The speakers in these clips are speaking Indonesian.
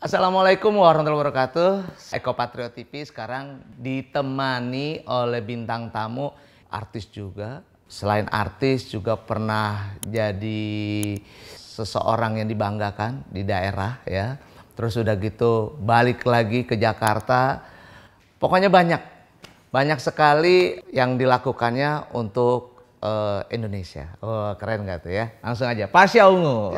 Assalamualaikum warahmatullahi wabarakatuh. Eko Patriot TV sekarang ditemani oleh bintang tamu, artis juga. Selain artis juga pernah jadi seseorang yang dibanggakan di daerah ya. Terus udah gitu balik lagi ke Jakarta. Pokoknya banyak sekali yang dilakukannya untuk Indonesia. Oh, keren gak tuh ya? Langsung aja, Pasha Ungu.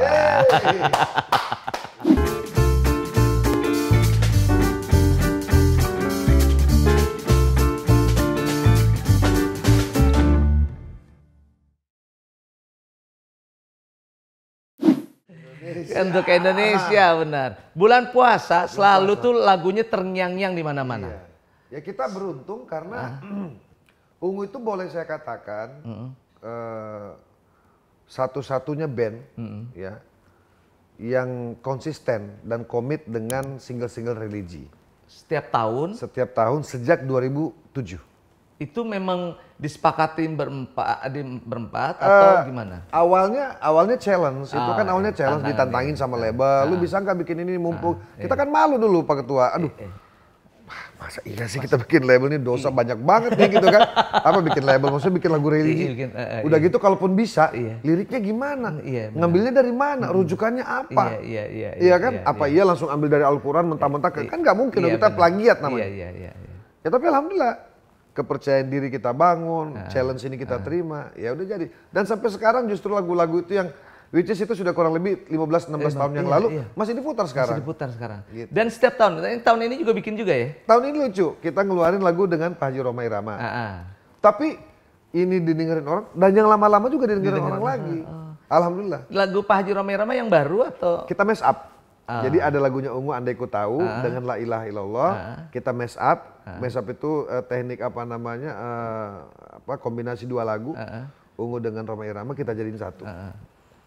Untuk Indonesia benar. Bulan puasa selalu tuh lagunya terngiang-ngiang di mana-mana. Iya. Ya kita beruntung karena Ungu itu boleh saya katakan satu-satunya band ya yang konsisten dan komit dengan single-single religi. Setiap tahun Sejak 2007. itu memang disepakatin berempat atau gimana? Awalnya challenge, itu kan awalnya challenge ditantangin sama label. Lu bisa nggak bikin ini mumpung? Kita kan malu dulu Pak Ketua. Aduh. Masa iya sih kita bikin label ini dosa banyak banget nih gitu kan. Apa bikin label, maksudnya bikin lagu religi. Udah gitu kalaupun bisa, liriknya gimana? Ngambilnya dari mana? Rujukannya apa? Iya kan? Apa iya langsung ambil dari Al-Quran mentah-mentah? Kan nggak mungkin, kita plagiat namanya. Ya tapi alhamdulillah kepercayaan diri kita bangun, challenge ini kita terima, ya udah jadi. Dan sampai sekarang justru lagu-lagu itu yang which is itu sudah kurang lebih 15-16 tahun yang lalu masih diputar sekarang. Gitu. Dan setiap tahun ini juga bikin juga ya? Tahun ini lucu, kita ngeluarin lagu dengan Pak Haji Rhoma Irama. Tapi ini didengerin orang dan yang lama-lama juga didengerin orang lagi. Alhamdulillah. Lagu Pak Haji Rhoma Irama yang baru atau? Kita mash up. Jadi ada lagunya Ungu Andai Ku Tahu dengan La Ilaha Illallah, kita mash up. Mash up itu teknik apa namanya, kombinasi dua lagu, Ungu dengan Rhoma Irama kita jadiin satu.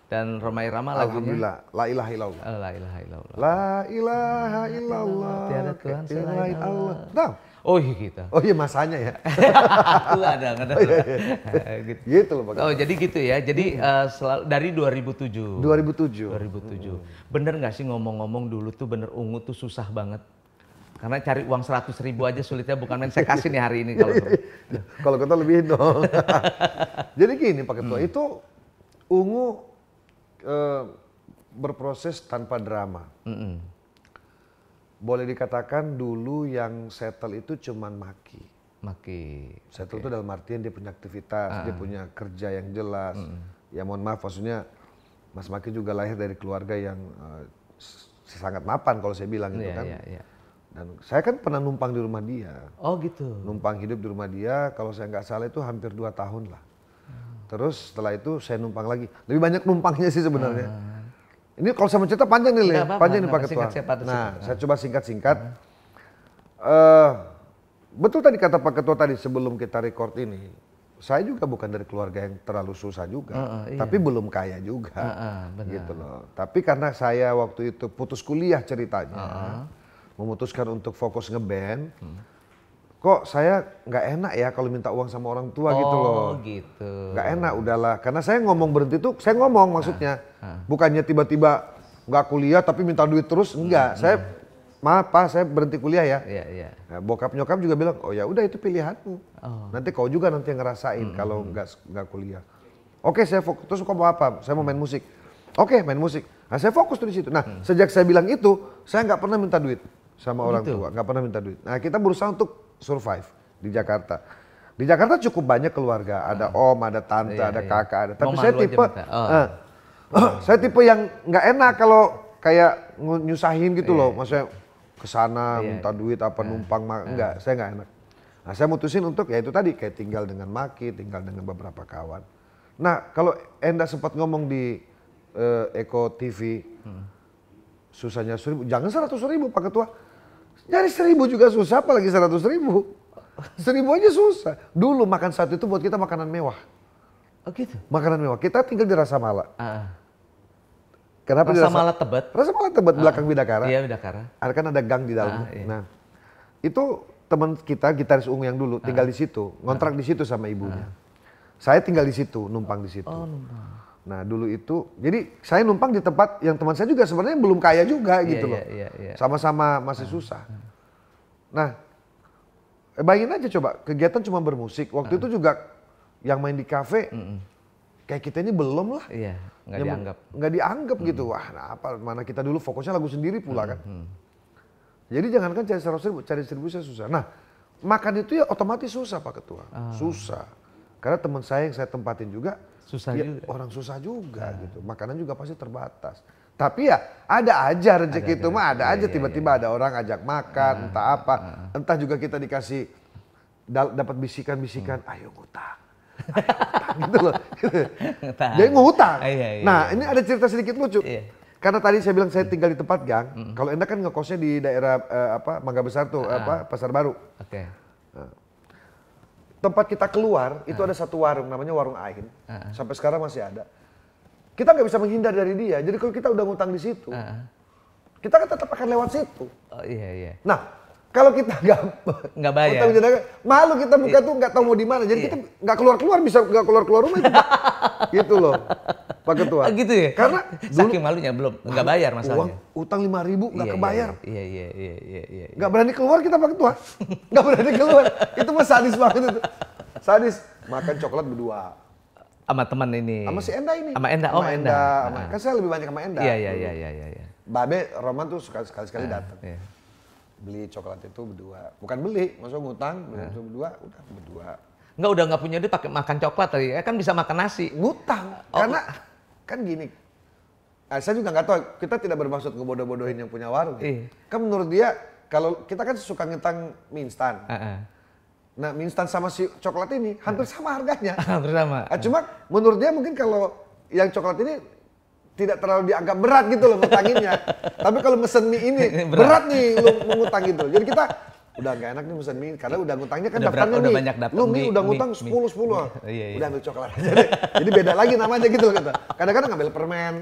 Dan Rhoma Irama lagunya? Alhamdulillah, La Ilaha Illallah. La Ilaha Illallah. La Ilaha Illallah. Tiada Tuhan selain Allah. Tahu? Oh iya kita. Oh iya masanya ya. Itu ada. Gitu loh Pak. Oh jadi gitu ya. Jadi dari 2007. 2007. Bener nggak sih ngomong-ngomong dulu tuh bener Ungu tuh susah banget. Karena cari uang 100.000 aja sulitnya, bukan main. Saya kasih nih hari ini kalau kalau kita lebihin dong. Jadi gini Pak Ketua, itu Ungu berproses tanpa drama. Boleh dikatakan dulu yang settle itu cuman Maki. Settle itu dalam artian dia punya aktivitas, dia punya kerja yang jelas. Ya mohon maaf, maksudnya Mas Maki juga lahir dari keluarga yang sangat mapan kalau saya bilang gitu kan. Dan saya kan pernah numpang di rumah dia. Oh gitu. Numpang hidup di rumah dia, kalau saya nggak salah itu hampir 2 tahun lah. Terus setelah itu saya numpang lagi. Lebih banyak numpangnya sih sebenarnya. Ini kalau saya mau cerita panjang nih, panjang nih Pak Ketua. Nah, saya coba singkat-singkat. Betul tadi kata Pak Ketua tadi sebelum kita record ini, saya juga bukan dari keluarga yang terlalu susah juga, tapi belum kaya juga, gitu loh. Tapi karena saya waktu itu putus kuliah ceritanya, memutuskan untuk fokus ngeband. Kok saya nggak enak ya kalau minta uang sama orang tua gitu loh. Oh gitu. Nggak enak udahlah, karena saya ngomong berhenti tuh, saya ngomong maksudnya. Bukannya tiba-tiba nggak kuliah tapi minta duit terus, enggak. Saya, maaf Pak, saya berhenti kuliah ya. Nah, bokap nyokap juga bilang, oh ya udah itu pilihanmu. Nanti kau juga nanti yang ngerasain kalau nggak kuliah. Oke, saya fokus, terus kau mau apa? Saya mau main musik. Oke, main musik. Nah saya fokus tuh di situ. Nah sejak saya bilang itu, saya nggak pernah minta duit sama orang tua, nggak pernah minta duit. Nah kita berusaha untuk survive di Jakarta. Di Jakarta cukup banyak keluarga, ada om, ada tante, ada kakak, ada. Tapi saya tipe, saya tipe yang nggak enak kalau kayak nyusahin gitu loh, maksudnya kesana minta duit apa numpang, enggak, saya nggak enak. Nah saya mutusin untuk ya itu tadi kayak tinggal dengan Maki, tinggal dengan beberapa kawan. Nah kalau Enda sempat ngomong di Eko TV, susahnya 1.000, jangan 100.000 Pak Ketua. Nyari 1.000 juga susah, apalagi 100.000. 1.000 aja susah. Dulu makan satu itu buat kita makanan mewah. Oh gitu? Makanan mewah. Kita tinggal di Rasa Mala. Kenapa Rasa Mala Tebet? Rasa Mala Tebet, belakang Bidakara. Iya, Bidakara. Kan ada gang di dalam. Nah, itu teman kita, gitaris Ungu yang dulu, tinggal di situ. Ngontrak di situ sama ibunya. Saya tinggal di situ, numpang di situ. Oh, numpang. Nah dulu itu, jadi saya numpang di tempat yang teman saya juga sebenarnya belum kaya juga gitu loh. Sama-sama masih susah. Nah, bayangin aja coba, kegiatan cuma bermusik. Waktu itu juga yang main di kafe, kayak kita ini belum lah. Iya, nggak dianggap. Nggak dianggap gitu. Wah, nah apa, mana kita dulu fokusnya lagu sendiri pula kan. Jadi jangankan cari distribusi susah. Nah, makan itu ya otomatis susah Pak Ketua. Susah. Karena teman saya yang saya tempatin juga, susah ya, juga. orang susah juga gitu. Makanan juga pasti terbatas. Tapi ya ada aja rezeki itu mah ada aja tiba-tiba ada orang ajak makan entah apa. Entah juga kita dikasih dapat bisikan-bisikan ayo ngutang. Ayo ngutang gitu loh. Dia ngutang. Nah, ini ada cerita sedikit lucu. Karena tadi saya bilang saya tinggal di tempat gang. Kalau Enda kan ngekosnya di daerah Mangga Besar tuh Pasar Baru. Tempat kita keluar itu ada satu warung namanya Warung Ain. Sampai sekarang masih ada. Kita nggak bisa menghindar dari dia. Jadi kalau kita udah ngutang di situ, kita kan tetap akan lewat situ. Nah, kalau kita nggak bayar, malu kita buka tuh nggak tahu mau di mana. Jadi kita nggak keluar bisa nggak keluar rumah itu, gitu loh, Pak Ketua. Gitu ya? Karena saking malunya belum nggak bayar masalahnya. Utang 5.000 nggak kebayar. Iya. Nggak berani keluar kita Pak Ketua. Nggak berani keluar. Itu mah sadis banget itu. Sadis. Makan coklat berdua. Sama teman ini. Sama si Enda ini. Sama Enda. Oh, Enda. Kan saya lebih banyak sama Enda. Iya. Babe Roman tuh sekali-sekali datang. Beli coklat itu berdua. Bukan beli, maksudnya ngutang, beli itu berdua, udah berdua. Enggak, udah nggak punya duit pakai makan coklat tadi. Kan bisa makan nasi. Ngutang. Karena kan gini. Saya juga nggak tahu, kita tidak bermaksud ngebodoh-bodohin yang punya warung. Kan menurut dia, kalau kita kan suka ngutang mie instan. Nah, mie instan sama si coklat ini hampir sama harganya. Hampir sama. Cuma menurut dia mungkin kalau yang coklat ini tidak terlalu dianggap berat gitu loh ngutanginnya. Tapi kalau mesen mie ini berat nih lu mengutang gitu. Jadi kita udah nggak enak nih mesen mie karena udah ngutangnya kan daftarnya nih. Lu mie udah ngutang 10. Udah ambil coklat aja deh. Jadi beda lagi namanya gitu loh kita. Kadang-kadang ngambil permen.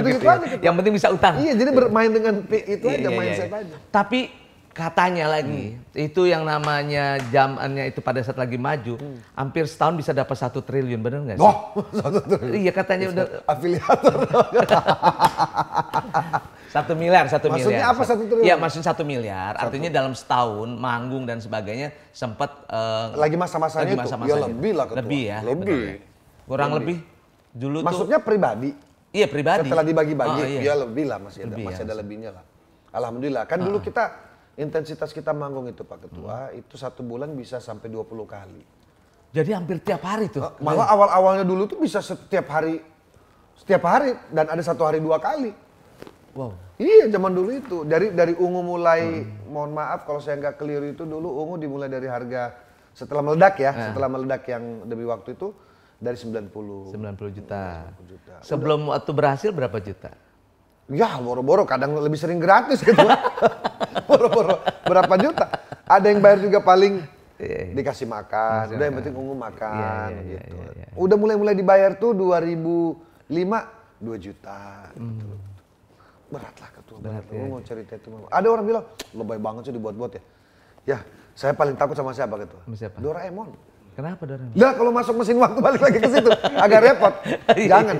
Gitu-gitu aja gitu. Yang penting bisa utang. Iya, jadi bermain dengan itu aja mindset aja. Tapi katanya lagi, itu yang namanya zamannya itu pada saat lagi maju, hampir setahun bisa dapat 1 triliun, bener nggak sih? Oh, 1 triliun. Iya katanya udah. Afiliator. 1 miliar. Maksudnya apa 1 triliun? Iya, maksudnya 1 miliar. Artinya dalam setahun manggung dan sebagainya sempat lagi masa-masanya itu. Ya lebih lah Ketua. Lebih ya. Lebih. Kurang lebih dulu tuh. Maksudnya pribadi. Iya, pribadi. Setelah dibagi-bagi, ya lebih lah masih ada lebihnya lah. Alhamdulillah. Kan dulu kita intensitas kita manggung itu Pak Ketua, itu 1 bulan bisa sampai 20 kali. Jadi hampir tiap hari tuh? Malah awal-awalnya dulu tuh bisa setiap hari dan ada 1 hari 2 kali. Wow. Iya zaman dulu itu, dari ungu mulai, mohon maaf kalau saya nggak keliru itu dulu ungu dimulai dari harga, setelah meledak ya, setelah meledak yang demi waktu itu dari 90 juta. Sebelum waktu berhasil berapa juta? Ya boro-boro kadang lebih sering gratis gitu. Boro-boro berapa juta. Ada yang bayar juga paling dikasih makan. Udah yang penting ungu makan gitu. Udah mulai dibayar tuh 2005 2 juta gitu. Berat lah Ketua. Berat ya. Mau cerita itu. Ada orang bilang, lebay banget sih dibuat-buat ya. Ya, saya paling takut sama siapa Ketua? Sama siapa? Doraemon. Kenapa Doraemon? Lah kalau masuk mesin waktu balik lagi ke situ agak repot. Jangan.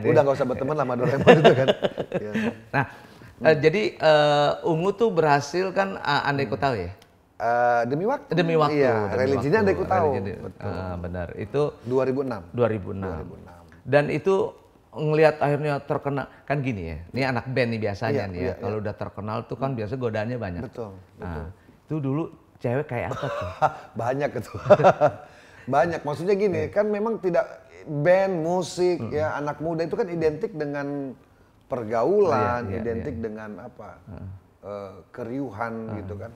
Udah nggak usah berteman sama Doraemon itu kan. Ya. Nah, jadi Ungu tuh berhasil kan Andai Ku Tahu ya? Demi waktu. Demi waktu. Iya, religinya Andai Ku Tahu. Benar. Itu 2006. Dan itu ngelihat akhirnya terkenal kan gini ya. Ini anak band nih biasanya nih ya. Kalau udah terkenal tuh kan biasa godaannya banyak. Betul. Nah, itu dulu cewek kayak apa tuh? Banyak itu. Banyak. Maksudnya gini, kan memang tidak band, musik ya anak muda itu kan identik dengan pergaulan, identik dengan apa? Keriuhan gitu kan.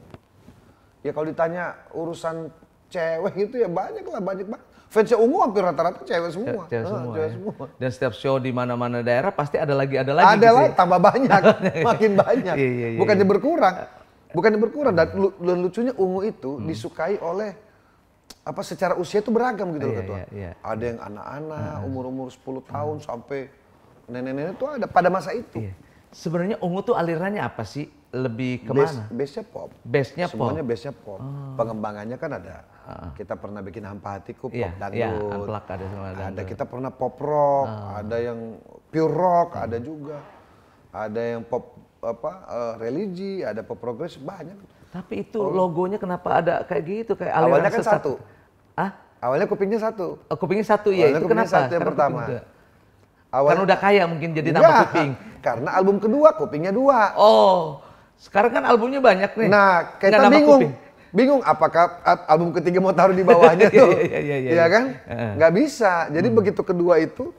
Ya kalau ditanya urusan cewek itu ya banyak banget. Fansnya Ungu hampir rata-rata cewek semua. Cewek semua. Dan setiap show di mana-mana daerah pasti ada lagi. Ada lah, tambah banyak, makin banyak. Bukannya berkurang. Dan lucunya Ungu itu disukai oleh apa secara usia itu beragam gitu loh Ketua. Ada yang anak-anak umur-umur 10 tahun sampai nenek-nenek itu ada pada masa itu. Sebenarnya ungu tuh alirannya apa sih? Lebih kemana? Base-nya pop. Base-nya pop. Semuanya base-nya pop. Pengembangannya kan ada. Kita pernah bikin Hampa Hatiku, pop dangdut. Iya, Unplugged ada sama dangdut. Ada kita pernah pop rock, ada yang pure rock, ada juga. Ada yang pop religi, ada pop progresif, banyak. Tapi itu logonya kenapa ada kayak gitu, kayak aliran awalnya kan sesat? satu. Awalnya kupingnya satu. Oh, kupingnya satu ya, itu kenapa? Satu yang pertama. Kan udah kaya mungkin jadi nama kuping. Karena album kedua kupingnya 2. Oh, sekarang kan albumnya banyak nih. Nah, kita bingung apakah album ketiga mau taruh di bawahnya tuh. Iya kan? Nggak bisa. Jadi begitu kedua itu,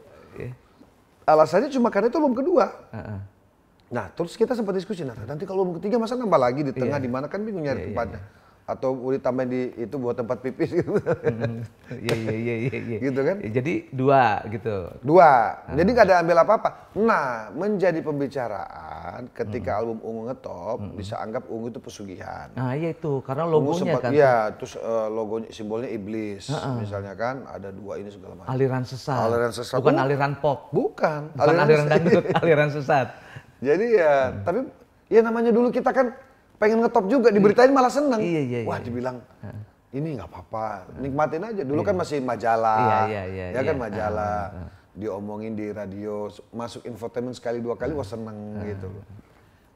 alasannya cuma karena itu album kedua. Nah, terus kita sempat diskusi, nanti kalau album ketiga masa nambah lagi di tengah, di mana kan bingung nyari tempatnya. Atau boleh tambahin di itu buat tempat pipis gitu. Iya. Gitu kan? Jadi 2 gitu. 2. Jadi nggak ada ambil apa-apa. Nah, menjadi pembicaraan ketika album Ungu ngetop, bisa anggap Ungu itu pesugihan. Nah, iya itu karena logonya kan. Iya, terus logonya simbolnya iblis. Misalnya kan ada 2 ini segala macam. Aliran sesat. Aliran sesat. Bukan aliran pop. Bukan Aliran dangdut, aliran sesat. Jadi ya, tapi ya namanya dulu kita kan pengen ngetop juga, diberitain malah seneng. Iya. Wah, dibilang ini nggak apa-apa, nikmatin aja. Dulu kan masih majalah, ya kan majalah, diomongin di radio, masuk infotainment sekali 2 kali, wah seneng gitu loh.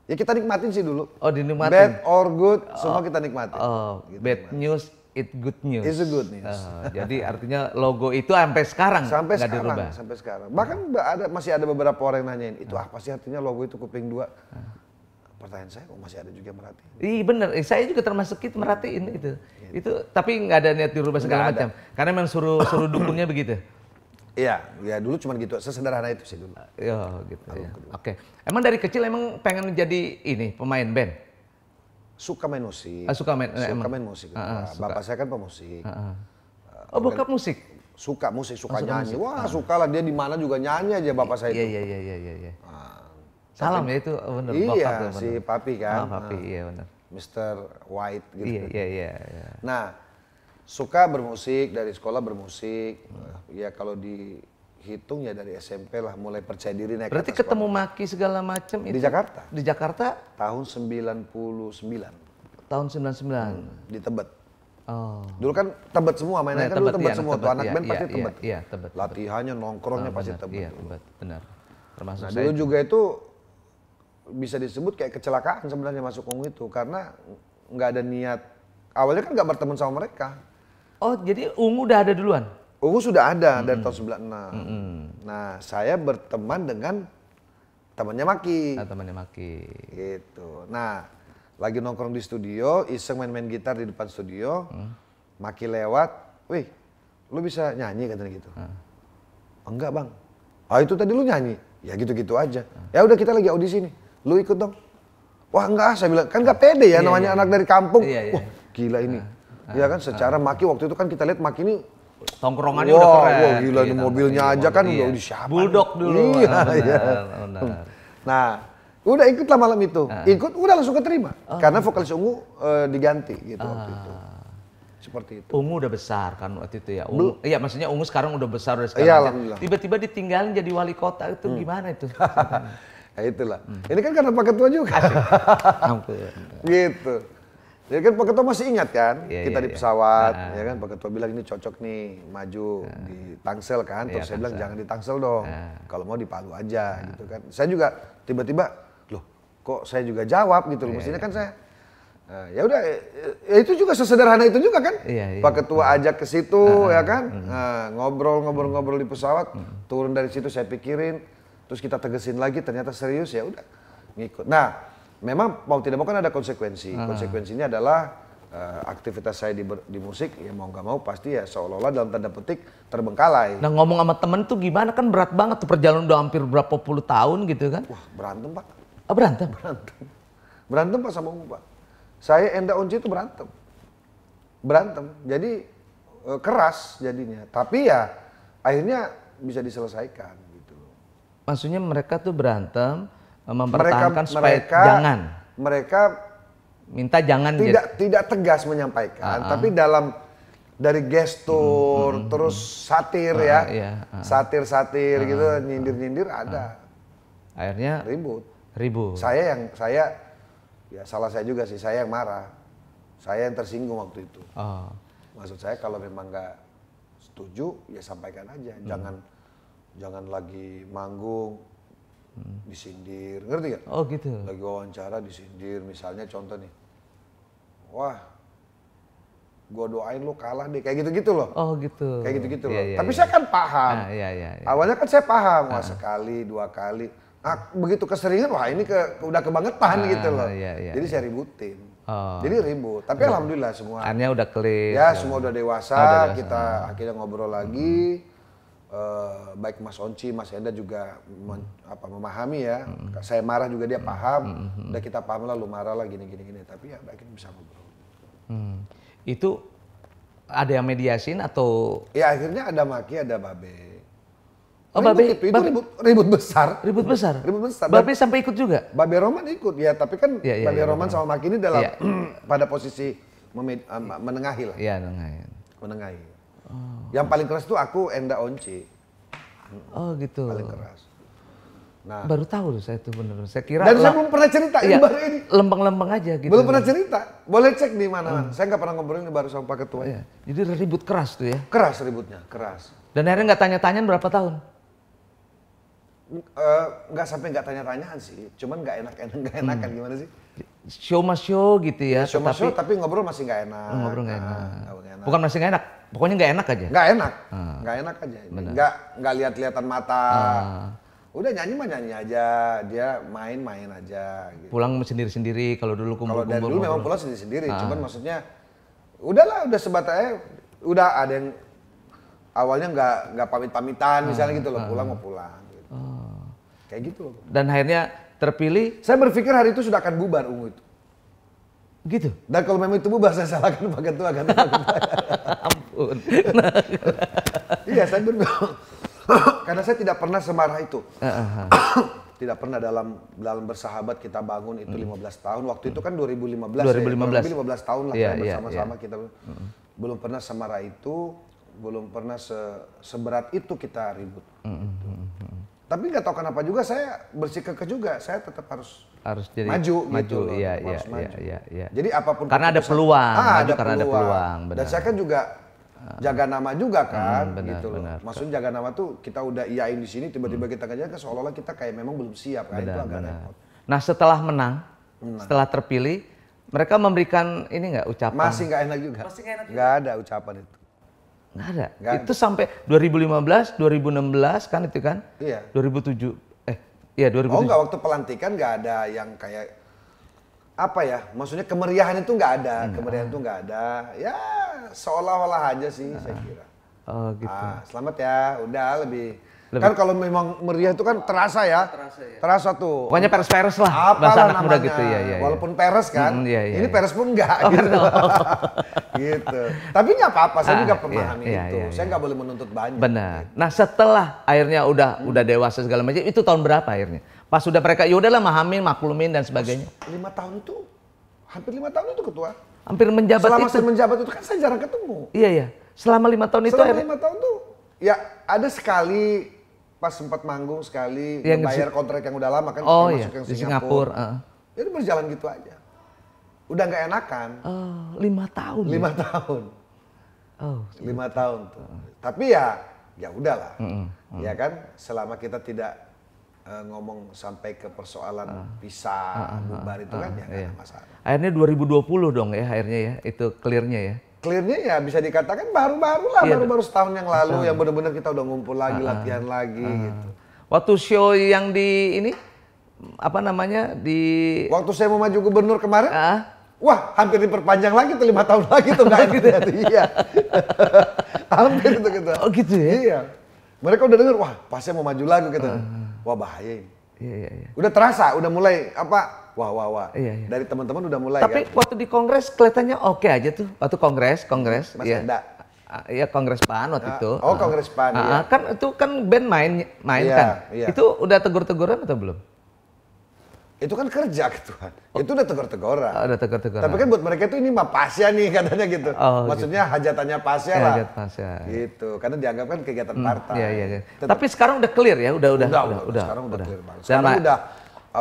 Ya kita nikmatin sih dulu. Oh, dinikmatin. Bad or good, semua kita nikmatin. Oh, gitu, bad news, it good news. It's a good news. Jadi artinya logo itu sampai sekarang nggak dirubah. Sampai sekarang. Bahkan masih ada beberapa orang yang nanyain, itu apa sih artinya logo itu kuping 2? Pertanyaan saya, masih ada juga yang merhatiin. Iya bener, saya juga termasuk itu merhatiin itu. Itu tapi nggak ada niat dirubah segala macam. Karena memang suruh dukunnya begitu. Iya, ya dulu cuma gitu, sesederhana itu sih dulu. Iya gitu ya. Oke. Emang dari kecil emang pengen jadi ini pemain band? Suka main musik. Suka main musik. Bapak saya kan pemusik. Oh, bokap musik? Suka musik, suka nyanyi. Wah, suka lah, dia di mana juga nyanyi aja bapak saya itu. Iya. Salam ya itu bener. Iya, si Papi kan. Papi, iya bener. Mr. White gitu. Iya. Nah, suka bermusik, dari sekolah bermusik. Ya kalau dihitung ya dari SMP lah, mulai percaya diri naik. Berarti ketemu Maki segala macam itu? Di Jakarta. Di Jakarta? Tahun 99. Tahun 99? Di Tebet. Oh. Dulu kan Tebet semua, mainnya kan dulu Tebet semua. Tuh anak band pasti Tebet. Iya, Tebet. Latihannya, nongkrongnya pasti Tebet. Iya, Tebet, benar. Termasuk nah, dulu juga itu bisa disebut kayak kecelakaan sebenarnya masuk Ungu itu, karena nggak ada niat. Awalnya kan nggak berteman sama mereka. Oh, jadi Ungu udah ada duluan? Ungu sudah ada dari tahun 96. Nah, saya berteman dengan temannya Maki. Temannya Maki. Gitu. Nah, lagi nongkrong di studio, iseng main-main gitar di depan studio. Maki lewat, wih, lu bisa nyanyi katanya gitu. Enggak bang. Itu tadi lu nyanyi? Ya gitu-gitu aja. Ya udah kita lagi audisi nih. Lu ikut dong. Wah enggak, saya bilang kan nggak pede ya, namanya anak dari kampung. Wah gila ini. Ya kan secara Maki waktu itu kan kita lihat Maki ini tongkrongannya udah keren. Wah gila nih mobilnya aja kan udah siapa. Bulldog dulu. Iya. Nah udah ikut lah malam itu. Ikut udah langsung keterima. Karena vokalis Ungu diganti gitu waktu itu. Seperti itu. Ungu udah besar kan waktu itu ya. Iya maksudnya Ungu sekarang udah besar udah sekarang. Tiba-tiba ditinggalin jadi wali kota itu gimana itu? Ya itulah. Ini kan karena Pak Ketua juga. Gitu. Jadi kan Pak Ketua masih ingat kan, kita di pesawat, ya kan Pak Ketua bilang ini cocok nih maju di Tangsel kan, terus saya bilang jangan di Tangsel dong, kalau mau di Palu aja gitu kan. Saya juga tiba-tiba, loh kok saya juga jawab gitu loh, mestinya kan saya, ya udah, ya itu juga sesederhana itu juga kan, Pak Ketua ajak ke situ ya kan, ngobrol-ngobrol di pesawat, turun dari situ saya pikirin, terus kita tegesin lagi ternyata serius ya udah ngikut. Nah. Memang mau tidak mau kan ada konsekuensi. Konsekuensinya adalah aktivitas saya di musik ya mau nggak mau pasti ya seolah-olah dalam tanda petik terbengkalai. Nah ngomong sama temen tuh gimana kan berat banget tuh perjalanan udah hampir berapa puluh tahun gitu kan? Wah berantem pak. Berantem? Berantem pak sama Ungu pak. Saya Enda Onci itu berantem. Jadi keras jadinya. Tapi ya akhirnya bisa diselesaikan gitu. Maksudnya mereka tuh berantem mempertahankan supaya jangan. Mereka minta jangan tidak tegas menyampaikan, tapi dari gestur terus satir satir gitu nyindir-nyindir ada. Akhirnya ribut. Ribut. Saya ya salah saya juga sih, saya yang marah. Saya yang tersinggung waktu itu. Oh. Maksud saya kalau memang nggak setuju ya sampaikan aja. Jangan lagi manggung disindir, ngerti gak? Oh gitu. Lagi wawancara disindir, misalnya contoh nih, wah, gua doain lu kalah deh, kayak gitu-gitu loh. Oh gitu. Kayak gitu-gitu loh. Iya, Tapi iya. saya kan paham. Iya. Awalnya kan saya paham, wah sekali, 2 kali. Nah, begitu keseringan, wah ini udah kebangetan gitu loh. Iya, Jadi saya ributin. Oh. Jadi ribut. Tapi alhamdulillah semua. Akhirnya udah clear. Ya semua udah dewasa. Oh, udah dewasa. Kita akhirnya ngobrol lagi. Baik Mas Onci, Mas Enda juga memahami ya. Saya marah juga dia paham. Udah kita paham lah, lu marah lah gini. Tapi ya akhirnya bisa ngobrol. Itu ada yang mediasin atau? Ya akhirnya ada Maki, ada Babe. Oh Babe, itu ribut besar. Ribut besar. Besar. Babe sampai ikut juga? Babe Roman ikut ya, tapi kan Babe Roman sama Maki ini dalam pada posisi menengahi lah. Iya, menengahi. Yang paling keras itu aku, Enda, Onci. Oh gitu. Paling keras. Nah, baru tahu loh saya tuh bener. Saya kira. Dan saya belum pernah cerita ini baru ini. Lempeng-lempeng aja gitu. Belum pernah cerita. Boleh cek di mana. Saya nggak pernah ngobrol ini baru sama Pak Ketua. Iya. Jadi ribut keras tuh ya. Keras ributnya, keras. Dan akhirnya nggak tanya-tanyaan berapa tahun? Nggak sampai nggak tanya-tanyaan sih. Cuman nggak enakan gimana sih? Show mas show gitu ya. Show mas show tapi ngobrol masih nggak enak. Ngobrol nggak enak. Bukan masih nggak enak. Pokoknya nggak enak aja. Nggak enak. Nggak enak aja. Nggak lihat-lihatan mata. Udah nyanyi mah nyanyi aja, dia main aja. Gitu. Pulang sendiri-sendiri kalau dulu kumpul-kumpul. Kalau dari dulu memang pulang sendiri-sendiri, cuman maksudnya udahlah, udah sebatas udah ada yang awalnya nggak pamit-pamitan misalnya gitu loh, pulang mau pulang. Gitu. Kayak gitu loh. Dan akhirnya terpilih. Saya berpikir hari itu sudah akan bubar Ungu itu. Gitu. Dan kalau memang itu bubar, saya salahkan Pak Ketua kan. Ampun. Iya, saya karena saya tidak pernah semarah itu. Tidak pernah dalam bersahabat kita bangun itu 15 tahun. Waktu itu kan 2015 tahun lah kan bersama-sama kita. Belum pernah semarah itu, belum pernah seberat itu kita ribut. Tapi nggak tahu kenapa juga saya bersikukuh juga. Saya tetap harus jadi maju gitu loh. Iya. Jadi apapun karena ada peluang. Karena ada peluang. Dan saya kan juga jaga nama juga kan, gitu loh. Maksudnya jaga nama tuh kita udah iyain di sini, tiba-tiba kita kerja seolah-olah kita kayak memang belum siap kan, itu agak repot. Nah setelah menang, setelah terpilih, mereka memberikan ini nggak ucapan? Masih nggak enak juga. Nggak ada ucapan itu. Nggak ada. Itu sampai 2015, 2016 kan itu kan? Iya. 2007. Iya 2007. Oh nggak, waktu pelantikan nggak ada yang kayak apa ya? Maksudnya kemeriahan itu nggak ada, kemeriahan itu nggak ada. Ya seolah-olah aja sih saya kira. Oh gitu. Selamat ya, udah lebih. Kan kalau memang meriah itu kan terasa ya. Terasa tuh. Pokoknya peres-peres lah. Bahasa anak muda gitu ya. Walaupun peres kan. Ini peres pun enggak gitu. Gitu. Tapi nggak apa-apa, saya juga memahami itu. Saya nggak boleh menuntut banyak. Benar. Nah setelah akhirnya udah dewasa segala macam, itu tahun berapa akhirnya? Pas sudah mereka yaudahlah mahamin, maklumin dan sebagainya. 5 tahun itu, hampir 5 tahun itu ketua. Hampir menjabat selama itu. saya menjabat itu kan saya jarang ketemu. Iya. Selama 5 tahun itu. Selama 5 tahun tuh, ya ada sekali pas sempat manggung sekali, bayar kontrak yang udah lama kan, masuk yang di Singapura. Jadi berjalan gitu aja. Udah nggak enakan. 5 tahun. 5 tahun. 5 tahun tuh. Tapi ya udahlah. Ya kan, selama kita tidak ngomong sampai ke persoalan pisah, bubar itu kan ya nggak ada masalah. Akhirnya 2020 dong ya akhirnya ya, itu clearnya ya. Clearnya ya bisa dikatakan baru-baru lah, baru-baru setahun yang lalu yang benar-benar kita udah ngumpul lagi, latihan lagi gitu. Waktu show yang di ini, apa namanya, Waktu saya mau maju gubernur kemarin, wah hampir diperpanjang lagi tuh 5 tahun lagi tuh nggak gitu ya. Iya. Hampir itu gitu. Oh gitu ya? Iya. Mereka udah denger, wah pasnya mau maju lagi gitu. Wah bahaya ini. Iya. Udah terasa, udah mulai apa? Wah. Iya. Dari teman-teman udah mulai. Tapi kan? waktu di kongres kelihatannya oke aja tuh. Waktu kongres. Mas Enda. Iya kongres PAN waktu itu. Oh kongres PAN. Iya. Kan itu kan band main kan. Iya. Itu udah tegur-teguran atau belum? Itu kan kerja gitu kan. Itu udah tegur-teguran. Udah tegur-teguran. Tapi kan buat mereka itu ini mah pasya nih katanya gitu. Maksudnya gitu. Hajatannya pasya lah. Hajat pasya. Gitu. Karena dianggap kan kegiatan partai. Iya. Tapi sekarang udah clear ya, udah. Sekarang udah clear banget. Sekarang udah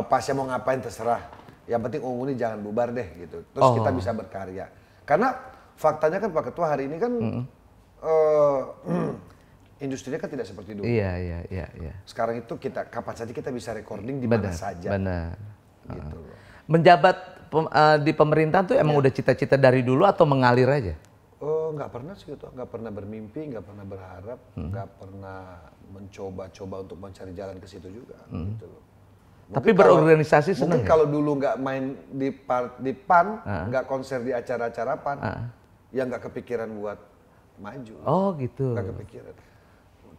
Pasya mau ngapain terserah. Yang penting Ungu ini jangan bubar deh gitu. Terus kita bisa berkarya. Karena faktanya kan Pak Ketua hari ini kan industrinya kan tidak seperti dulu. Iya. Sekarang itu kapan saja kita bisa recording di mana saja. Benar. Gitu. Menjabat di pemerintahan tuh emang udah cita-cita dari dulu atau mengalir aja? Nggak pernah sih gitu, nggak pernah bermimpi, nggak pernah berharap, nggak pernah mencoba-coba untuk mencari jalan ke situ juga. Gitu loh. Tapi berorganisasi seneng. Mungkin kalau dulu nggak main di PAN, nggak konser di acara-acara PAN, ya nggak kepikiran buat maju. Oh gitu. Nggak kepikiran.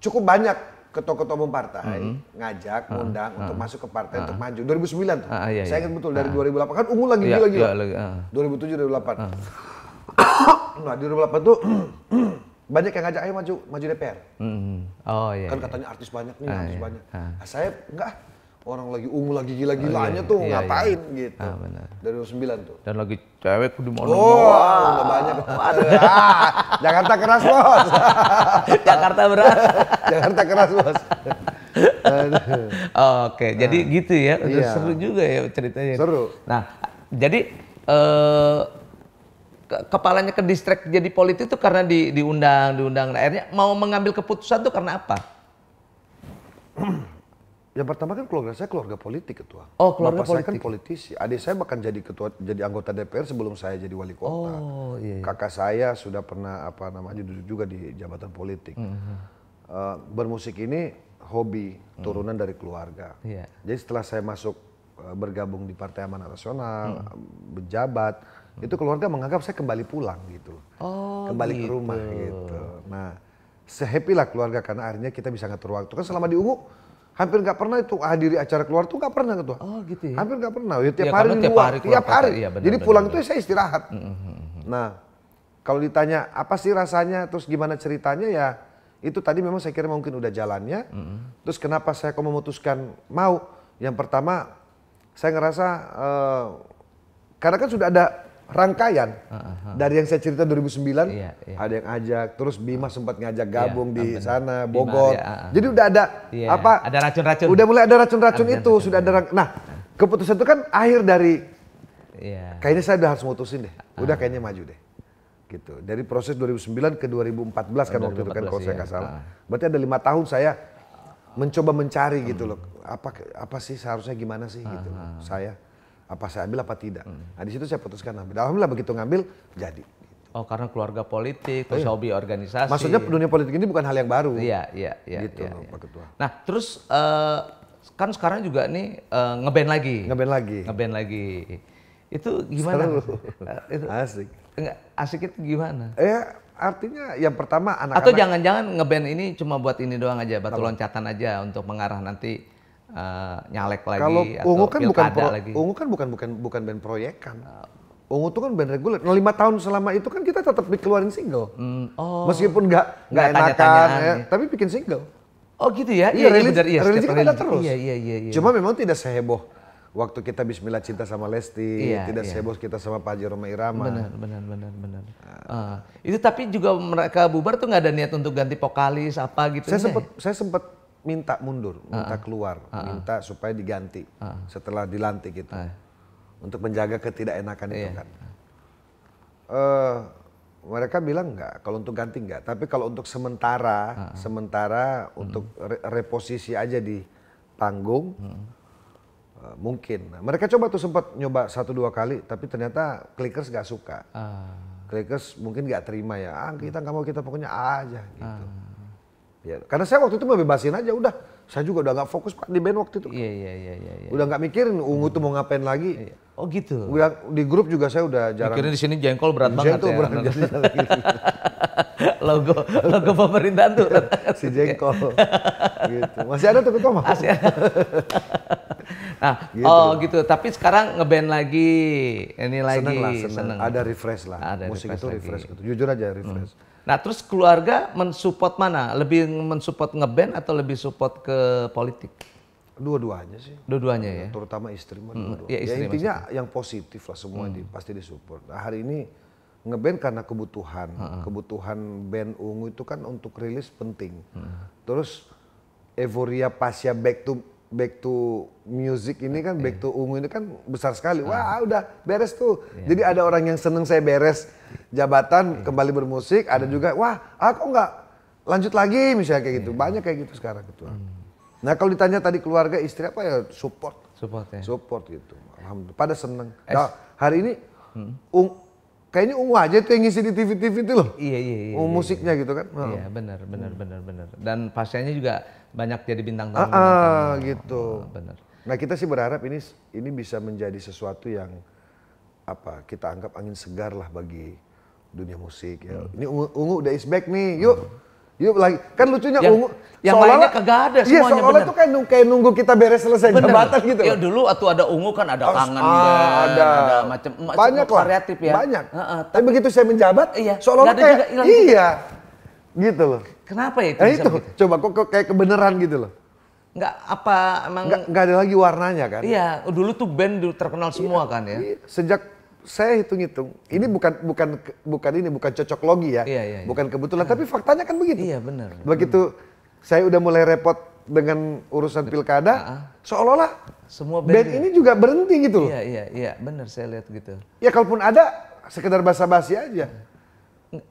Cukup banyak ketua-ketua umum partai ngajak, ngundang untuk masuk ke partai untuk maju. 2009 tuh. Saya ingat betul dari 2008 kan Ungu lagi gila-gila. 2007 2008. Nah di 2008 tuh banyak yang ngajak ayo maju DPR. Oh iya. Kan katanya artis banyak nih, artis banyak. Nah, saya enggak. Orang lagi Ungu lagi gila-gilanya tuh ngapain gitu. Benar. Dari 2009 tuh. Dan lagi cewek di mana? Udah banyak. Jakarta keras bos. Jakarta berat. Jakarta keras bos. Oke, jadi gitu ya. Seru juga ya ceritanya. Seru. Nah, jadi kepalanya ke distrik jadi politik tuh karena diundang. Nah, akhirnya mau mengambil keputusan tuh karena apa? Yang pertama kan keluarga saya keluarga politik ketua. Oh, keluarga Bapak politik. saya kan politisi. Adik saya bahkan jadi anggota DPR sebelum saya jadi wali kota. Oh, iya. Kakak saya sudah pernah duduk juga di jabatan politik. Bermusik ini hobi turunan dari keluarga. Iya. Jadi setelah saya masuk bergabung di Partai Amanat Nasional, menjabat, itu keluarga menganggap saya kembali pulang gitu. Oh, kembali ke rumah gitu. Nah, se-happy lah keluarga karena akhirnya kita bisa ngatur waktu. Kan selama di Ungu hampir nggak pernah itu hadiri acara keluar tuh nggak pernah ketua. Oh gitu ya. Hampir nggak pernah. Ya, tiap ya, hari di luar, tiap hari. Iya, benar, jadi benar, pulang benar. itu saya istirahat. Nah, kalau ditanya apa sih rasanya, terus gimana ceritanya ya itu tadi memang saya kira mungkin udah jalannya. Terus kenapa saya kok memutuskan mau? Yang pertama saya ngerasa karena kan sudah ada rangkaian dari yang saya cerita 2009 ada yang ajak, terus Bima sempat ngajak gabung di sana Bogor. Jadi udah ada ada racun-racun. Udah mulai ada racun-racun itu, sudah ada nah, keputusan itu kan akhir dari kayaknya saya udah harus mutusin deh. Udah kayaknya maju deh. Gitu. Dari proses 2009 ke 2014 kan waktu itu kan kalau saya nggak salah. Berarti ada 5 tahun saya mencoba mencari gitu loh. Apa sih seharusnya gimana sih gitu. Apa saya ambil apa tidak. Nah di situ saya putuskan ambil. Alhamdulillah begitu ngambil jadi. Oh karena keluarga politik, terus hobi organisasi. Maksudnya dunia politik ini bukan hal yang baru. Iya. Gitu loh Pak Ketua. Nah terus kan sekarang juga nih ngeband lagi. Itu gimana? Itu asik. Asik itu gimana? Artinya yang pertama anak-anak. Atau jangan-jangan ngeband ini cuma buat ini doang aja, batu loncatan aja untuk mengarah nanti nyalek lagi kalau atau Ungu kan lagi. Ungu kan bukan band proyekan. Ungu tuh kan band reguler. 5 tahun selama itu kan kita tetap dikeluarin single. Meskipun nggak enakan ya, tapi bikin single. Oh gitu ya? Iya, rilis kan ada terus. Iya. Cuma memang tidak seheboh waktu kita Bismillah Cinta sama Lesti, tidak seheboh kita sama Pak Haji Roma Irama. Benar. Itu tapi juga mereka bubar tuh nggak ada niat untuk ganti vokalis apa gitu. Saya sempat minta mundur, minta keluar, minta supaya diganti setelah dilantik gitu. Untuk menjaga ketidakenakan itu kan. Mereka bilang enggak, kalau untuk ganti enggak. Tapi kalau untuk sementara untuk reposisi aja di panggung, mungkin. Nah, mereka coba tuh sempat nyoba 1-2 kali, tapi ternyata Clickers nggak suka. Clickers mungkin nggak terima ya, kita nggak mau, kita pokoknya aja gitu. Ya, karena saya waktu itu bebasin aja, udah. Saya juga udah nggak fokus Pak di band waktu itu. Iya. Udah nggak mikirin Ungu tuh mau ngapain lagi. Oh gitu. Udah di grup juga saya udah jarang. Mikirin di sini jengkol berat banget ya. Berat logo pemerintahan tuh. Si jengkol. Gitu. Masih ada tuh ketua mah. Masih ada. Nah, gitu. Tapi sekarang ngeband lagi, ini lagi. Seneng. Ada refresh lah. Musik itu refresh gitu. Jujur aja refresh. Nah, terus keluarga mensupport mana? Lebih mensupport ngeband atau lebih support ke politik? Dua-duanya sih. Dua-duanya ya. Terutama istri mah dua-duanya. Ya, istri intinya yang positif lah semua pasti disupport. Nah, hari ini ngeband karena kebutuhan. Kebutuhan band Ungu itu kan untuk rilis penting. Terus euforia pasca back to back to music ini kan, back to Ungu ini kan besar sekali. Wah udah beres tuh. Jadi ada orang yang seneng saya beres jabatan kembali bermusik, ada juga wah aku nggak lanjut lagi misalnya kayak gitu. Banyak kayak gitu sekarang ketua. Nah kalau ditanya tadi keluarga istri apa ya support gitu. Alhamdulillah pada seneng. Nah, hari ini kayaknya Ungu aja tuh yang ngisi di TV-TV itu loh. Iya. Musiknya gitu kan. Iya benar. Dan pasiennya juga banyak jadi bintang tamu. Gitu. Benar. Nah kita sih berharap ini bisa menjadi sesuatu yang apa kita anggap angin segar lah bagi dunia musik ya. Ini Ungu udah is back nih. Yuk lagi. Kan lucunya Ungu yang lainnya kagak ada semuanya. Iya seolah itu kayak nunggu kita beres selesai jabatan gitu. Ya dulu waktu ada Ungu kan ada kangen ada macam banyak lah variatif ya. Banyak. Tapi begitu saya menjabat seolah kayak gitu loh. Kenapa ya itu? Nah itu gitu? Coba kok kayak kebenaran gitu loh. Nggak apa emang nggak ada lagi warnanya kan? Iya, dulu tuh band terkenal semua kan ya. Iya. Sejak saya hitung-hitung, ini bukan cocok logi ya, bukan kebetulan, tapi faktanya kan begitu. Iya benar. Begitu saya udah mulai repot dengan urusan pilkada, seolah-olah semua band ini juga berhenti gitu loh. Iya benar saya lihat gitu. Ya kalaupun ada sekedar basa-basi aja.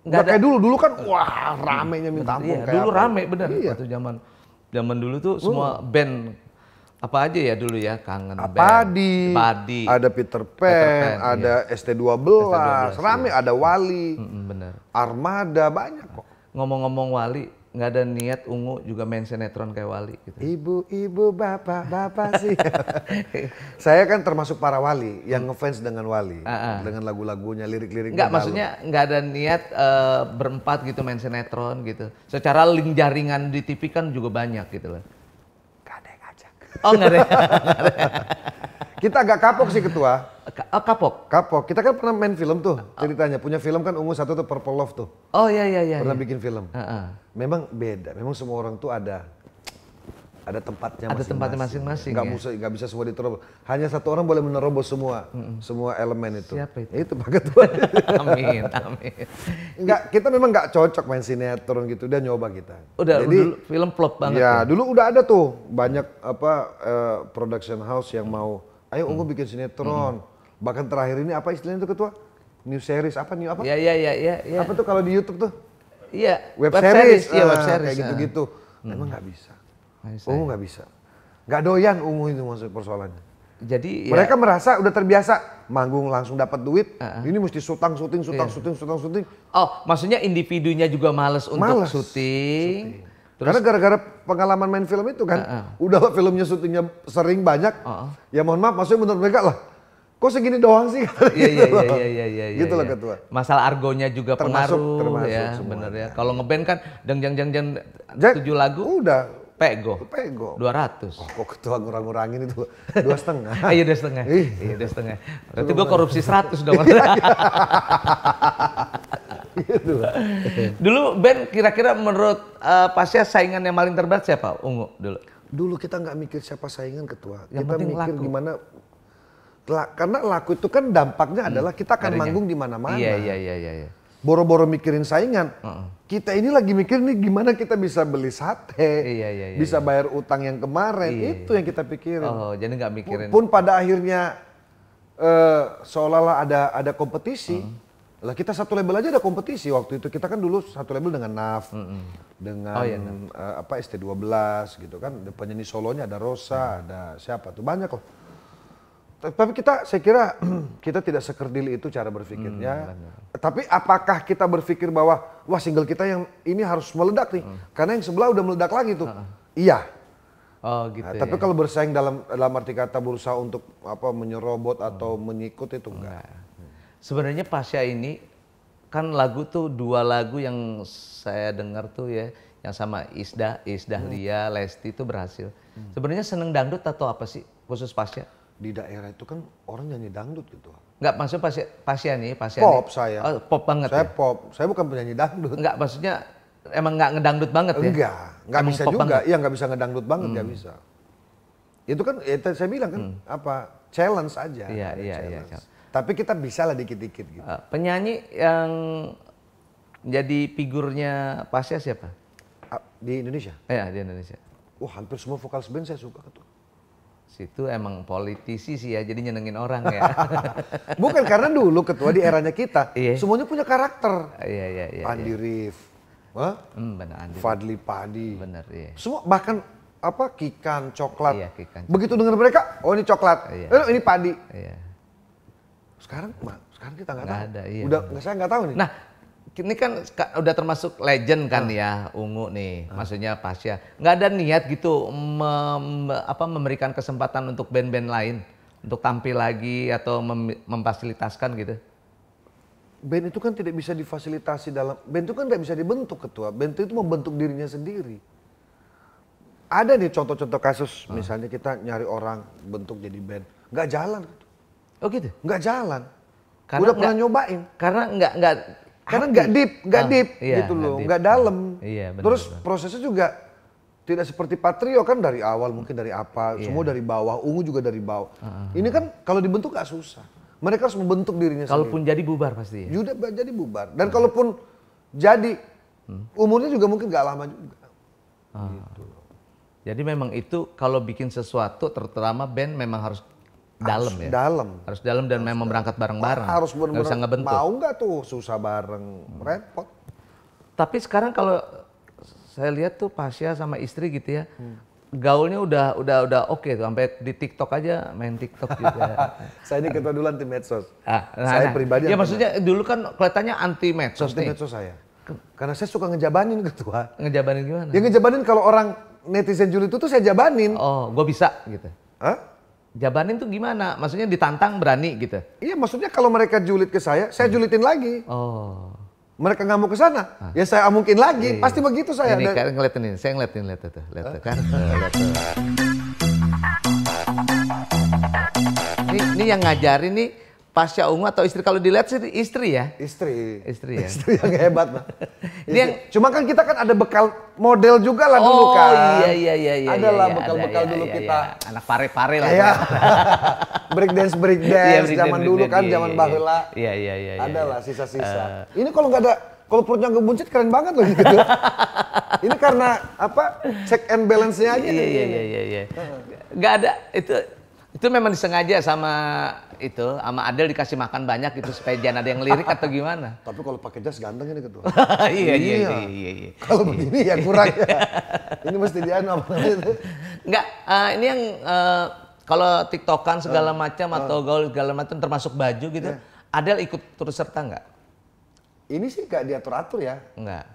Nggak kayak dulu kan wah ramenya minta ampun. Iya, dulu rame bener. Waktu zaman dulu tuh semua band apa aja ya dulu ya kangen Padi, ada Peter Pan, ada ST12, rame ada Wali, bener. Armada banyak kok. Ngomong-ngomong Wali, nggak ada niat Ungu juga main sinetron kayak Wali gitu. Ibu-ibu, bapak-bapak sih. Saya kan termasuk para Wali yang ngefans dengan Wali, dengan lagu-lagunya, lirik-liriknya. Nggak, maksudnya nggak ada niat berempat gitu main sinetron gitu. Secara link jaringan di TV kan juga banyak gitu loh. Gak ada yang ngajak. Oh nggak ada. Kita agak kapok sih ketua. Kapok? Kapok. Kita kan pernah main film tuh ceritanya. Punya film kan Ungu satu tuh Purple Love tuh. Oh iya. Pernah bikin film. Memang beda. Memang semua orang tuh ada tempatnya masing-masing. Ada tempatnya masing-masing. Nggak bisa semua diterobos. Hanya satu orang boleh menerobos semua elemen itu. Siapa itu? Itu Pak Ketua. Amin. Kita memang nggak cocok main sinetron gitu. Dia nyoba kita. Jadi dulu film flop banget. Ya dulu udah ada tuh banyak production house yang mau. Ayo Ungu bikin sinetron. Bahkan terakhir ini apa istilahnya itu ketua? New series apa? Iya. Apa tuh kalau di YouTube tuh? Iya. Web series. Web series. Kayak gitu-gitu. Memang nggak bisa. Ungu nggak bisa. Nggak doyan Ungu itu maksud persoalannya. Jadi mereka merasa udah terbiasa manggung langsung dapat duit. Ini mesti syuting. Oh, maksudnya individunya juga males untuk syuting. Terus, karena gara-gara pengalaman main film itu kan, udah filmnya syutingnya sering banyak, ya mohon maaf, maksudnya menurut mereka lah, kok segini doang sih? Iya. Gitu lah ketua. Masalah argonya juga pengaruh ya, bener ya. Kalau ngeband kan, jang 7 lagu, udah pego. 200. Oh, kok ketua ngurang-ngurangin itu 2,5. Iya 2,5. Berarti gua korupsi 100 dong. Gitu. Dulu band kira-kira menurut Pasya saingan yang paling terberat siapa? Ungu dulu. Dulu kita nggak mikir siapa saingan ketua. Yang kita mikir laku. Gimana karena laku itu kan dampaknya adalah kita akan manggung di mana-mana. Iya. Boro-boro mikirin saingan. Kita ini lagi mikir nih gimana kita bisa beli sate, bisa bayar utang yang kemarin. Itu yang kita pikirin. Oh, jadi nggak mikirin. Pun pada akhirnya seolah-olah ada kompetisi. Lah kita satu label aja ada kompetisi waktu itu. Kita kan dulu satu label dengan NAF, dengan ST12 gitu kan. Penyanyi solonya ada Rosa, ada siapa tuh banyak loh. Tapi saya kira kita tidak sekerdil itu cara berpikirnya. Tapi apakah kita berpikir bahwa wah single kita yang ini harus meledak nih, karena yang sebelah udah meledak lagi tuh. Iya. Oh gitu. Tapi kalau bersaing dalam arti kata berusaha untuk menyerobot atau menyikut itu enggak. Sebenarnya Pasya ini kan lagu tuh 2 lagu yang saya dengar tuh ya, yang sama Isdahlia, Lesti itu berhasil. Sebenarnya seneng dangdut atau apa sih khusus Pasya? Di daerah itu kan orang nyanyi dangdut gitu. Enggak, maksud Pasya nih. Pop saya. Oh, pop banget saya ya? Pop, saya bukan penyanyi dangdut. Enggak, maksudnya emang nggak ngedangdut banget ya? Enggak bisa juga. Iya nggak bisa ngedangdut banget, nggak bisa. Itu kan saya bilang kan challenge aja. Iya. Tapi kita bisa lah dikit-dikit gitu. Penyanyi yang jadi figurnya Pasya siapa? Di Indonesia? Iya, di Indonesia. Wah hampir semua vokal band saya suka tuh. Situ emang politisi sih ya, jadi nyenengin orang ya. Bukan, karena dulu ketua di eranya kita, semuanya punya karakter. Iya. Andi Rif, benar, Andi. Fadli Padi. Bener, iya. Semua, bahkan Kikan, Coklat. Iya, Kikan. Begitu dengar mereka, oh ini Coklat, ini Padi. Iya. Sekarang kita nggak tahu. Ada, iya. Saya nggak tahu nih. Nah, ini kan udah termasuk legend kan ya, Ungu nih, maksudnya Pasya. Nggak ada niat gitu memberikan kesempatan untuk band-band lain untuk tampil lagi atau memfasilitakan gitu? Band itu kan tidak bisa difasilitasi band itu kan nggak bisa dibentuk ketua. Band itu membentuk dirinya sendiri. Ada nih contoh-contoh kasus, misalnya kita nyari orang bentuk jadi band, nggak jalan. Oh gitu? Nggak jalan. Karena udah pernah nyobain. Karena nggak deep gitu loh, nggak dalam. Iya, benar, terus prosesnya juga tidak seperti Patrio kan dari awal mungkin dari apa, semua dari bawah, Ungu juga dari bawah. Ini kan kalau dibentuk nggak susah. Mereka harus membentuk dirinya sendiri. Kalaupun jadi bubar pasti. Juga jadi bubar. Dan kalaupun jadi umurnya juga mungkin nggak lama juga. Gitu. Jadi memang itu kalau bikin sesuatu terutama band memang harus dalam ya. Harus dalam dan memang berangkat bareng-bareng. Harus nggak bisa ngebentuk. Mau nggak tuh susah bareng, repot. Tapi sekarang kalau saya lihat tuh Pasya sama istri gitu ya, gaulnya udah oke tuh, sampai di TikTok aja main TikTok juga. Saya ini ketua dulu anti medsos. Saya pribadi. Ya maksudnya dulu kan kelihatannya anti medsos nih. Anti medsos saya. Karena saya suka ngejabanin ketua. Ngejabanin gimana? Ya ngejabanin kalau orang netizen julid itu tuh saya jabanin. Oh, gue bisa gitu. Hah? Jabanin tuh gimana? Maksudnya ditantang berani gitu? Iya, maksudnya kalau mereka julid ke saya julidin lagi. Oh. Mereka nggak mau ke sana, ya saya mungkin lagi. Pasti begitu saya. Ini kan ngeliatin ini, saya ngeliatin lihat tuh kan. Ini yang ngajarin nih Pasya Ungu atau istri? Kalau dilihat sih istri ya. Istri ya. Istri yang hebat lah. Cuma kan kita kan ada bekal model juga lah dulu kan. Oh iya. Adalah bekal-bekal dulu kita. Anak pare-pare lah. Iya. break dance zaman dulu kan, zaman baheula. Iya. Adalah sisa-sisa. Ini kalau nggak ada, kalau perutnya ngebuncit keren banget loh gitu. Ini karena apa? Check and balance-nya aja. Iya. Nggak ada itu memang disengaja sama Adel dikasih makan banyak gitu supaya jangan ada yang lirik atau gimana? Tapi kalau pakai jas ganteng ini ketua. Iya. Kalau begini ya kurang ya. Ini mesti apa namanya? Enggak, ini yang kalau TikTokan segala macam atau gaul segala macam termasuk baju gitu. Adel ikut turut serta enggak? Ini sih enggak diatur-atur ya. Enggak.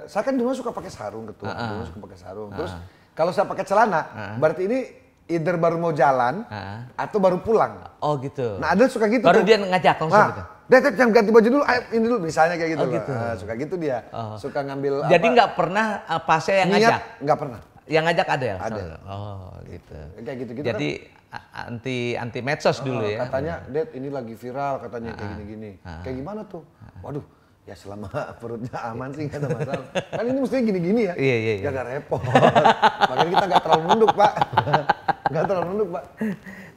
Saya kan dulu suka pakai sarung ketua, dulu suka pakai sarung. Terus kalau saya pakai celana, berarti ini either baru mau jalan atau baru pulang. Oh gitu. Nah Adel suka gitu. Baru dia ngajak langsung gitu. Dia jangan ganti baju dulu, ayo ini dulu misalnya kayak gitu. Gitu. Suka gitu dia. Suka ngambil. Jadi nggak pernah Pasya yang ngajak? Nggak pernah. Yang ngajak Adel? Adel. Oh gitu. Kayak gitu-gitu. Jadi kan? anti medsos dulu ya. Katanya, Dad ini lagi viral katanya kayak gini-gini. Kayak gimana tuh? Waduh. Ya selama perutnya aman sih nggak ada masalah. Kan ini mestinya gini-gini ya. Iya. Ya nggak repot. Makanya kita nggak terlalu nunduk Pak. Nggak terlalu nunduk Pak.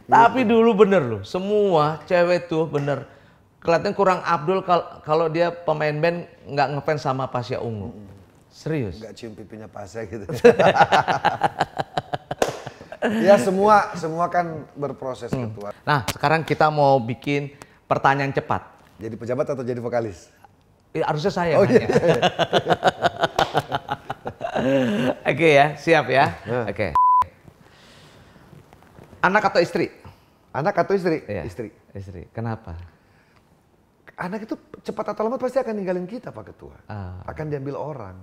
Tapi dulu bener loh, semua cewek tuh bener. Kelihatan kurang Abdul kalau dia pemain band nggak ngefans sama Pasya Ungu. Serius? Nggak cium pipinya Pasya gitu. Ya semua kan berproses ketua. Nah sekarang kita mau bikin pertanyaan cepat. Jadi pejabat atau jadi vokalis? Harusnya saya. Iya. Oke ya, siap ya. Oke. Anak atau istri? Anak atau istri? Iya. Istri. Kenapa? Anak itu cepat atau lambat pasti akan ninggalin kita Pak Ketua. Akan diambil orang.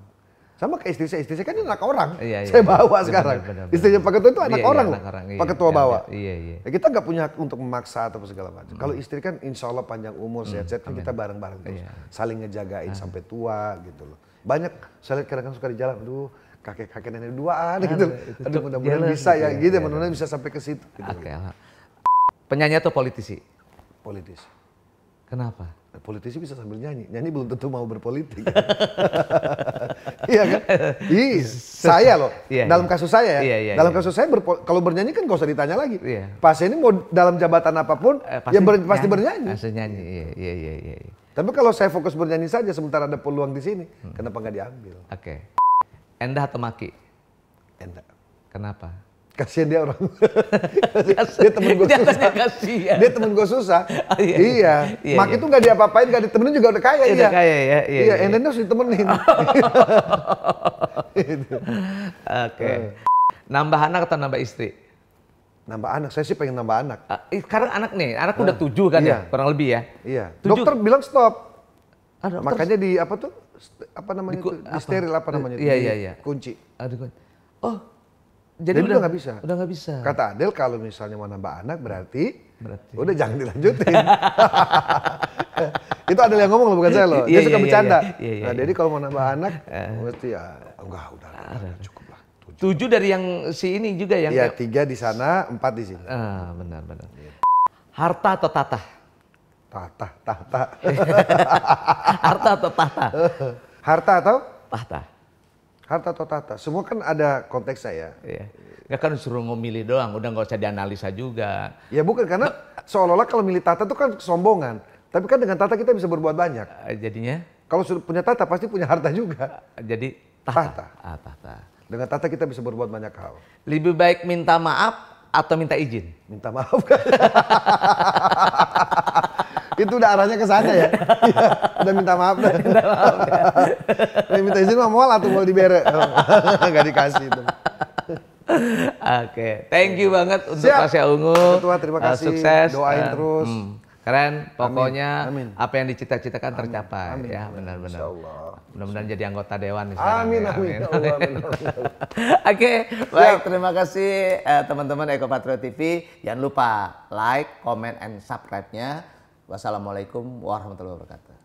Sama kayak istri saya kan ini anak orang. Iya. Saya bawa sekarang. Istrinya Pak Ketua itu anak orang loh. Pak Ketua bawa. Iya. Ya, kita nggak punya untuk memaksa atau segala macam. Kalau istri kan insya Allah panjang umur, sehat-sehat, kan kita bareng-bareng terus. Saling ngejagain sampai tua gitu loh. Banyak saya lihat kadang-kadang suka di jalan, aduh kakek-kakek nenek duaan gitu. Aduh mudah-mudahan bisa ya gitu, mudah-mudahan bisa sampai ke situ. Gitu. Oke. Penyanyi atau politisi? Politisi. Kenapa? Politisi bisa sambil nyanyi belum tentu mau berpolitik. Iya kan? Saya loh, dalam kasus saya ya, dalam kasus saya kalau bernyanyi kan gak usah ditanya lagi. Pas ini mau dalam jabatan apapun, pasti bernyanyi. Pasti nyanyi, iya. Tapi kalau saya fokus bernyanyi saja, sementara ada peluang di sini, kenapa nggak diambil? Oke. Endah atau Maki? Endah. Kenapa? Kasihan dia orang. Dia temen gue susah. Dia temen gue susah. Oh, iya. Mak itu nggak diapa-apain, nggak ditemenin juga udah kaya. Udah kaya ya. Iya. Enden harus ditemenin. Oke. Nambah anak atau nambah istri? Nambah anak. Saya sih pengen nambah anak. Sekarang anak nih, anak udah 7 kan ya, kurang lebih ya. Iya. 7. Dokter bilang stop. Makanya di apa tuh? Apa namanya itu? Di steril apa namanya? Iya. Kunci. Oh, jadi udah nggak bisa. Udah nggak bisa. Kata Adel kalau misalnya mau nambah anak berarti udah jangan dilanjutin. Itu Adel yang ngomong loh, bukan saya loh. Dia suka bercanda. Nah, jadi kalau mau nambah anak, mesti ya enggak udah cukup lah. 7 dari yang si ini juga yang. Iya, 3 di sana, 4 di sini. Benar. Harta atau tahta? Tahta. Harta atau tahta? Harta atau? Tahta. Harta atau tahta? Semua kan ada konteks saya. Iya. Gak kan suruh memilih doang, udah nggak usah dianalisa juga. Ya bukan, karena seolah-olah kalau milih tahta itu kan kesombongan. Tapi kan dengan tahta kita bisa berbuat banyak. Jadinya? Kalau sudah punya tahta pasti punya harta juga. Jadi tahta. Tahta. Dengan tahta kita bisa berbuat banyak hal. Lebih baik minta maaf atau minta izin? Minta maaf kan? Itu udah arahnya ke sana ya. Udah minta maaf dah. Minta izin mah mual atau mau dibere. Enggak dikasih itu. Oke, thank you banget untuk Pasya Ungu. Ketua, terima kasih. Sukses. Doain terus. Keren, pokoknya apa yang dicita-citakan tercapai. Amin. Ya, benar-benar. Insyaallah. Mudah-mudahan jadi anggota dewan. Amin. Oke, baik. Terima kasih teman-teman Eko Patrio TV. Jangan lupa like, comment, and subscribe-nya. Wassalamualaikum warahmatullahi wabarakatuh.